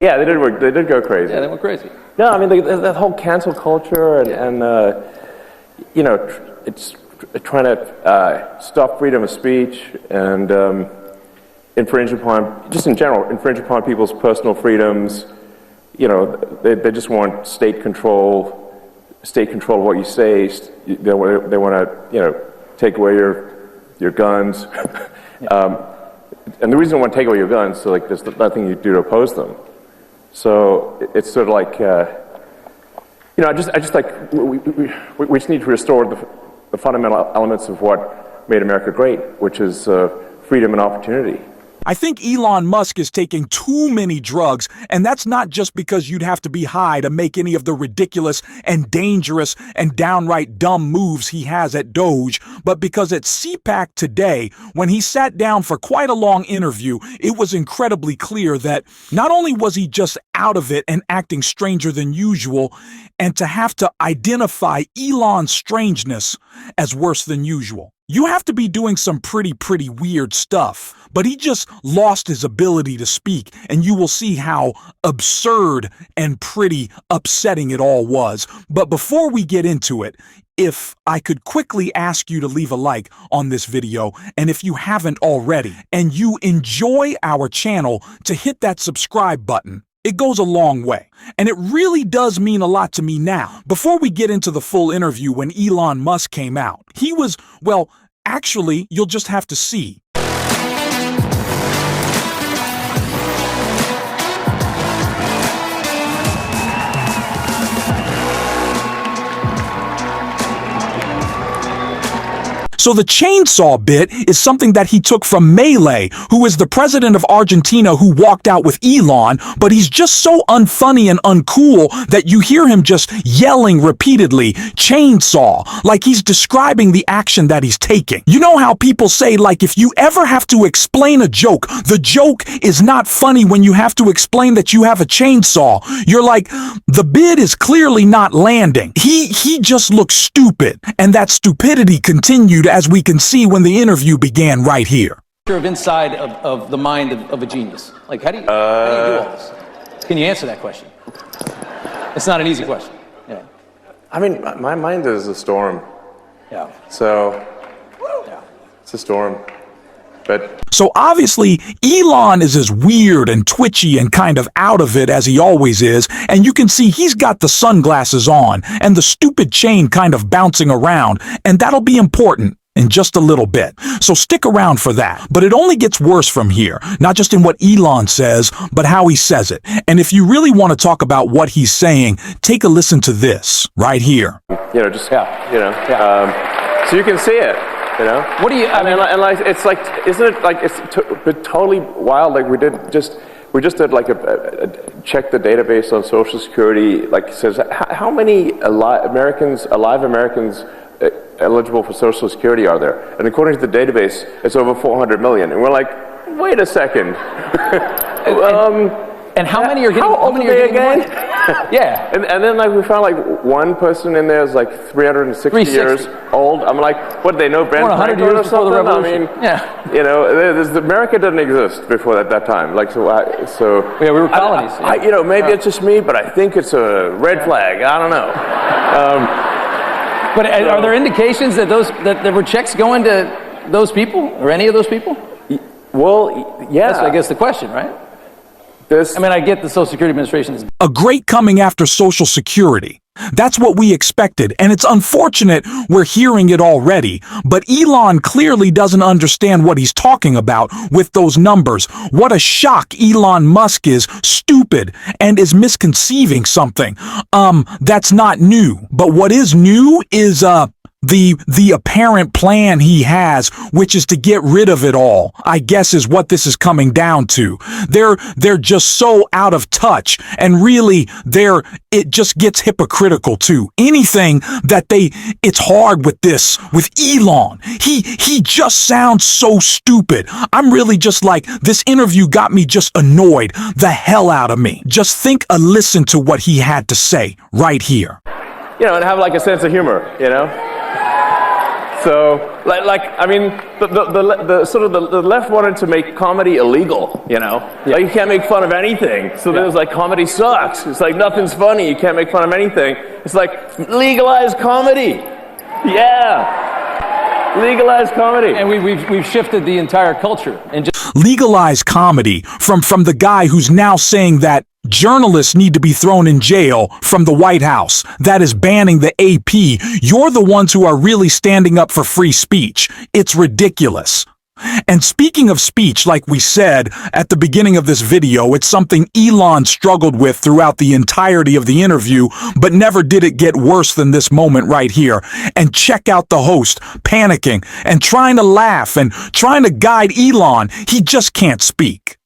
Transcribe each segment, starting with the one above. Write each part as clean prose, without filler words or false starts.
Yeah, they did work. They did go crazy. Yeah, they went crazy. No, I mean that whole cancel culture and you know, it's trying to stop freedom of speech and infringe upon, just in general, infringe upon people's personal freedoms. You know, they just want state control of what you say. They want to, you know, take away your guns. And the reason they want to take away your guns, so like there's nothing you do to oppose them. So it's sort of like, you know, I just like we just need to restore the fundamental elements of what made America great, which is freedom and opportunity. I think Elon Musk is taking too many drugs, and that's not just because you'd have to be high to make any of the ridiculous and dangerous and downright dumb moves he has at Doge, but because at CPAC today, when he sat down for quite a long interview, it was incredibly clear that not only was he just out of it and acting stranger than usual, and to have to identify Elon's strangeness as worse than usual. You have to be doing some pretty weird stuff. But he just lost his ability to speak, and you will see how absurd and pretty upsetting it all was. But before we get into it, if I could quickly ask you to leave a like on this video, and if you haven't already, and you enjoy our channel, to hit that subscribe button. It goes a long way, and it really does mean a lot to me now. Before we get into the full interview when Elon Musk came out, he was, well, actually, you'll just have to see. So the chainsaw bit is something that he took from Milei, who is the president of Argentina who walked out with Elon, but he's just so unfunny and uncool that you hear him just yelling repeatedly, chainsaw, like he's describing the action that he's taking. You know how people say, like, if you ever have to explain a joke, the joke is not funny when you have to explain that you have a chainsaw. You're like, the bit is clearly not landing. He just looks stupid, and that stupidity continued as we can see when the interview began right here. Of inside of the mind of a genius. Like, how do you do all this? Can you answer that question? It's not an easy question. Yeah. I mean, my mind is a storm. Yeah. So, Yeah. it's a storm. But so obviously, Elon is as weird and twitchy and kind of out of it as he always is, and you can see he's got the sunglasses on and the stupid chain kind of bouncing around, and that'll be important in just a little bit. So stick around for that. But it only gets worse from here, not just in what Elon says, but how he says it. And if you really want to talk about what he's saying, take a listen to this right here. you know, just so you can see it. You know, What do you? I mean, and like it's like, isn't it like it's totally wild? Like we just did like a check the database on Social Security. Like it says how many alive Americans eligible for Social Security are there? And according to the database, it's over 400 million. And we're like, wait a second. and how many are getting? How old are they again? Yeah. And then like we found like one person in there is like 360 years old. I'm like, what, they know Ben Franklin or something? Before the revolution. I mean, yeah. You know, America didn't exist before that time. Like so yeah, we were colonies. You know, maybe it's just me, but I think it's a red flag. I don't know. But are there indications that there were checks going to those people or any of those people? Well, yeah. That's, I guess, the question, right? I mean, I get the Social Security Administration is a great coming after Social Security. That's what we expected, and it's unfortunate we're hearing it already. But Elon clearly doesn't understand what he's talking about with those numbers. What a shock Elon Musk is stupid and is misconceiving something. That's not new. But what is new is the apparent plan he has, which is to get rid of it all, I guess is what this is coming down to. They're just so out of touch, and really it just gets hypocritical too. Anything that it's hard with Elon. He just sounds so stupid. I'm really just like, this interview got me just annoyed the hell out of me. Just listen to what he had to say right here. You know, and have like a sense of humor, you know? So, I mean, the sort of the left wanted to make comedy illegal, you know? Yeah. Like, you can't make fun of anything. So there's like, comedy sucks. It's like, nothing's funny. You can't make fun of anything. It's like, legalize comedy. Yeah. Legalize comedy. And we've shifted the entire culture and just Legalize comedy from the guy who's now saying that journalists need to be thrown in jail from the White House. That is banning the AP. You're the ones who are really standing up for free speech. It's ridiculous. And speaking of speech, like we said at the beginning of this video, it's something Elon struggled with throughout the entirety of the interview, but never did it get worse than this moment right here. And check out the host panicking and trying to laugh and trying to guide Elon. He just can't speak.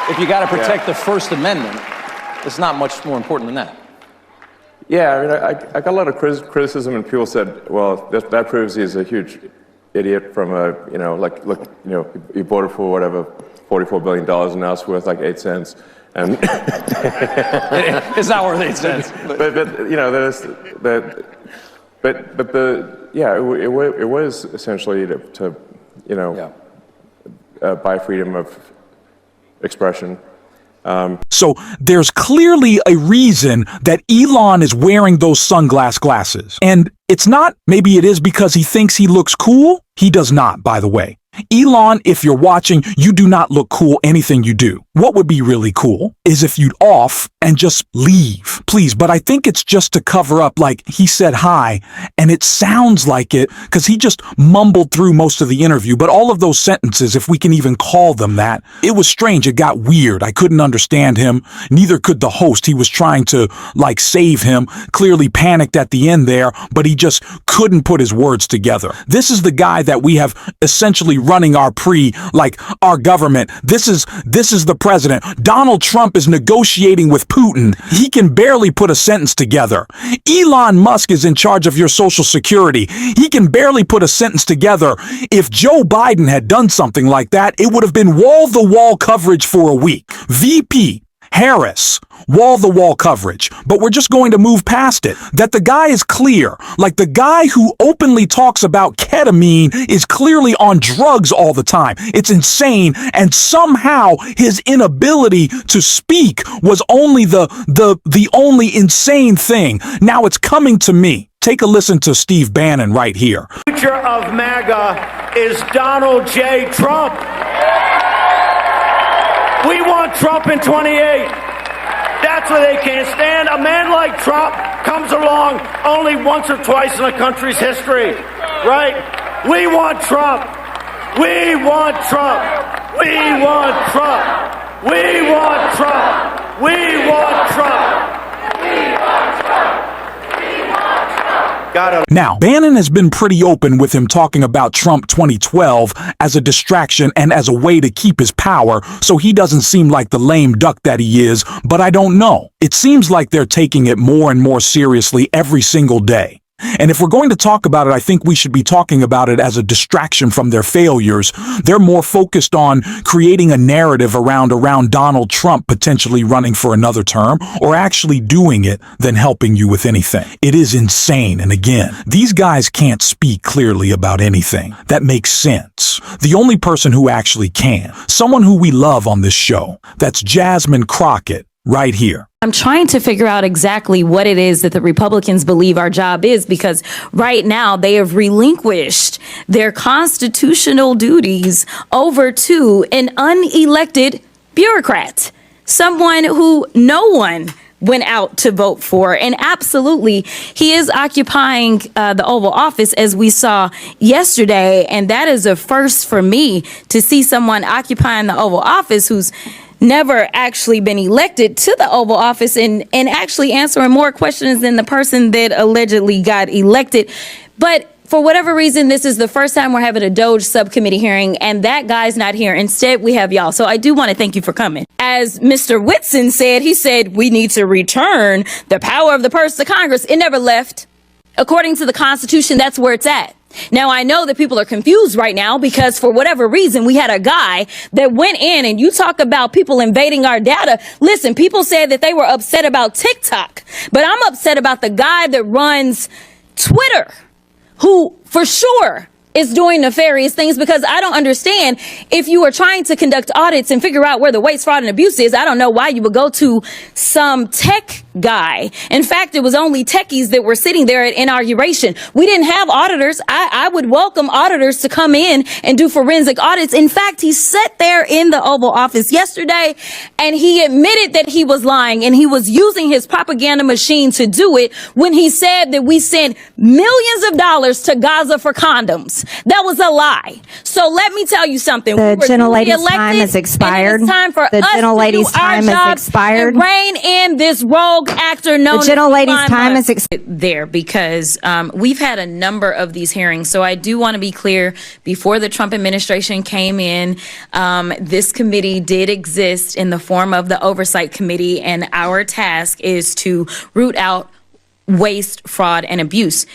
if you got to protect the First Amendment, it's not much more important than that. Yeah, I mean, I got a lot of criticism, and people said, well, that proves he's a huge idiot from a, you know, like, look, you know, he voted for whatever, $44 billion, and now it's worth like 8 cents. And It's not worth 8 cents. but you know, there's that, but the, yeah, it was essentially to you know, buy freedom of expression. So there's clearly a reason that Elon is wearing those glasses. And it's not, maybe it is because he thinks he looks cool. He does not, by the way. Elon, if you're watching, you do not look cool anything you do. What would be really cool is if you'd off and just leave, please. But I think it's just to cover up, like he said hi, and it sounds like it because he just mumbled through most of the interview. But all of those sentences, if we can even call them that, it was strange. It got weird. I couldn't understand him. Neither could the host. He was trying to like save him, clearly panicked at the end there, but he just couldn't put his words together. This is the guy that we have essentially running our our government. This is the president. Donald Trump is negotiating with Putin. He can barely put a sentence together. Elon Musk is in charge of your Social Security. He can barely put a sentence together. If Joe Biden had done something like that, it would have been wall-to-wall coverage for a week. VP Harris, wall-to-wall coverage. But we're just going to move past it. That the guy is clear. Like the guy who openly talks about ketamine is clearly on drugs all the time. It's insane. And somehow his inability to speak was only the only insane thing. Now it's coming to me. Take a listen to Steve Bannon right here. The future of MAGA is Donald J. Trump. We want Trump in 28. That's what they can't stand. A man like Trump comes along only once or twice in a country's history, right? We want Trump. We want Trump. We want Trump. We want Trump. We want Trump. Now, Bannon has been pretty open with him talking about Trump 2012 as a distraction and as a way to keep his power, so he doesn't seem like the lame duck that he is, but I don't know. It seems like they're taking it more and more seriously every single day. And if we're going to talk about it, I think we should be talking about it as a distraction from their failures. They're more focused on creating a narrative around Donald Trump potentially running for another term or actually doing it than helping you with anything. It is insane. And again, these guys can't speak clearly about anything that makes sense. The only person who actually can, someone who we love on this show, that's Jasmine Crockett right here. I'm trying to figure out exactly what it is that the Republicans believe our job is, because right now they have relinquished their constitutional duties over to an unelected bureaucrat, someone who no one went out to vote for. And absolutely, he is occupying the Oval Office, as we saw yesterday. And that is a first for me to see someone occupying the Oval Office who's never actually been elected to the Oval Office and actually answering more questions than the person that allegedly got elected. But for whatever reason, this is the first time we're having a Doge subcommittee hearing, and that guy's not here. Instead, we have y'all. So I do want to thank you for coming. As Mr. Whitson said, he said, we need to return the power of the purse to Congress. It never left. According to the Constitution, that's where it's at. Now, I know that people are confused right now because for whatever reason, we had a guy that went in, and you talk about people invading our data. Listen, people said that they were upset about TikTok, but I'm upset about the guy that runs Twitter, who for sure is doing nefarious things, because I don't understand, if you are trying to conduct audits and figure out where the waste, fraud, and abuse is, I don't know why you would go to some tech guy. In fact, it was only techies that were sitting there at inauguration. We didn't have auditors. I would welcome auditors to come in and do forensic audits. In fact, he sat there in the Oval Office yesterday and he admitted that he was lying, and he was using his propaganda machine to do it when he said that we sent millions of dollars to Gaza for condoms. That was a lie. So let me tell you something. The gentlelady's time has expired. It's time for the us gentlelady's to do our time job has expired. and rein in this rogue actor known The gentlelady's as time has expired. There, because we've had a number of these hearings. So I do want to be clear, before the Trump administration came in, this committee did exist in the form of the Oversight Committee, and our task is to root out waste, fraud, and abuse.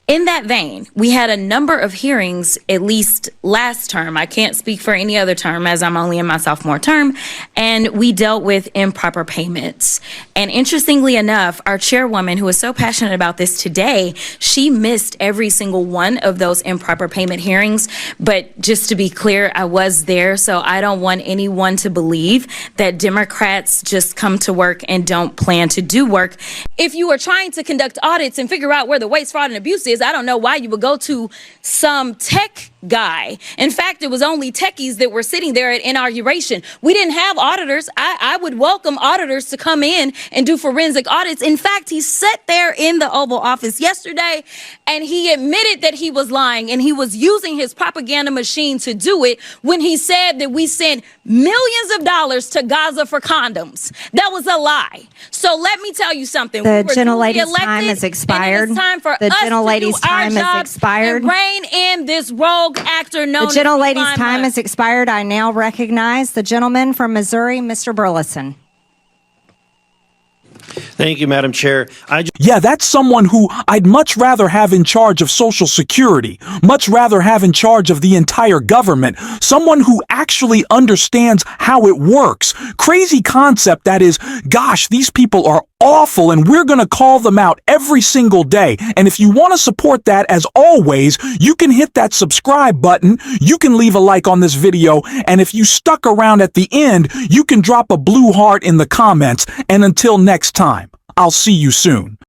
In that vein, we had a number of hearings, at least last term. I can't speak for any other term, as I'm only in my sophomore term. And we dealt with improper payments. And interestingly enough, our chairwoman, who is so passionate about this today, she missed every single one of those improper payment hearings. But just to be clear, I was there, so I don't want anyone to believe that Democrats just come to work and don't plan to do work. If you are trying to conduct audits and figure out where the waste, fraud, and abuse is, I don't know why you would go to some tech guy. In fact, it was only techies that were sitting there at inauguration. We didn't have auditors. I would welcome auditors to come in and do forensic audits. In fact, he sat there in the Oval Office yesterday and he admitted that he was lying, and he was using his propaganda machine to do it when he said that we sent millions of dollars to Gaza for condoms. That was a lie. So let me tell you something. The gentlelady's time has expired. It's time for the us gentlelady's to do our time job has expired. and rein in this rogue actor known The gentlelady's as time has expired. I now recognize the gentleman from Missouri, Mr. Burleson. Thank you, Madam Chair. Yeah, that's someone who I'd much rather have in charge of Social Security, much rather have in charge of the entire government, someone who actually understands how it works. Crazy concept that is, gosh, these people are awful and we're going to call them out every single day. And if you want to support that, as always, you can hit that subscribe button, you can leave a like on this video, and if you stuck around at the end, you can drop a blue heart in the comments. And until next time, I'll see you soon.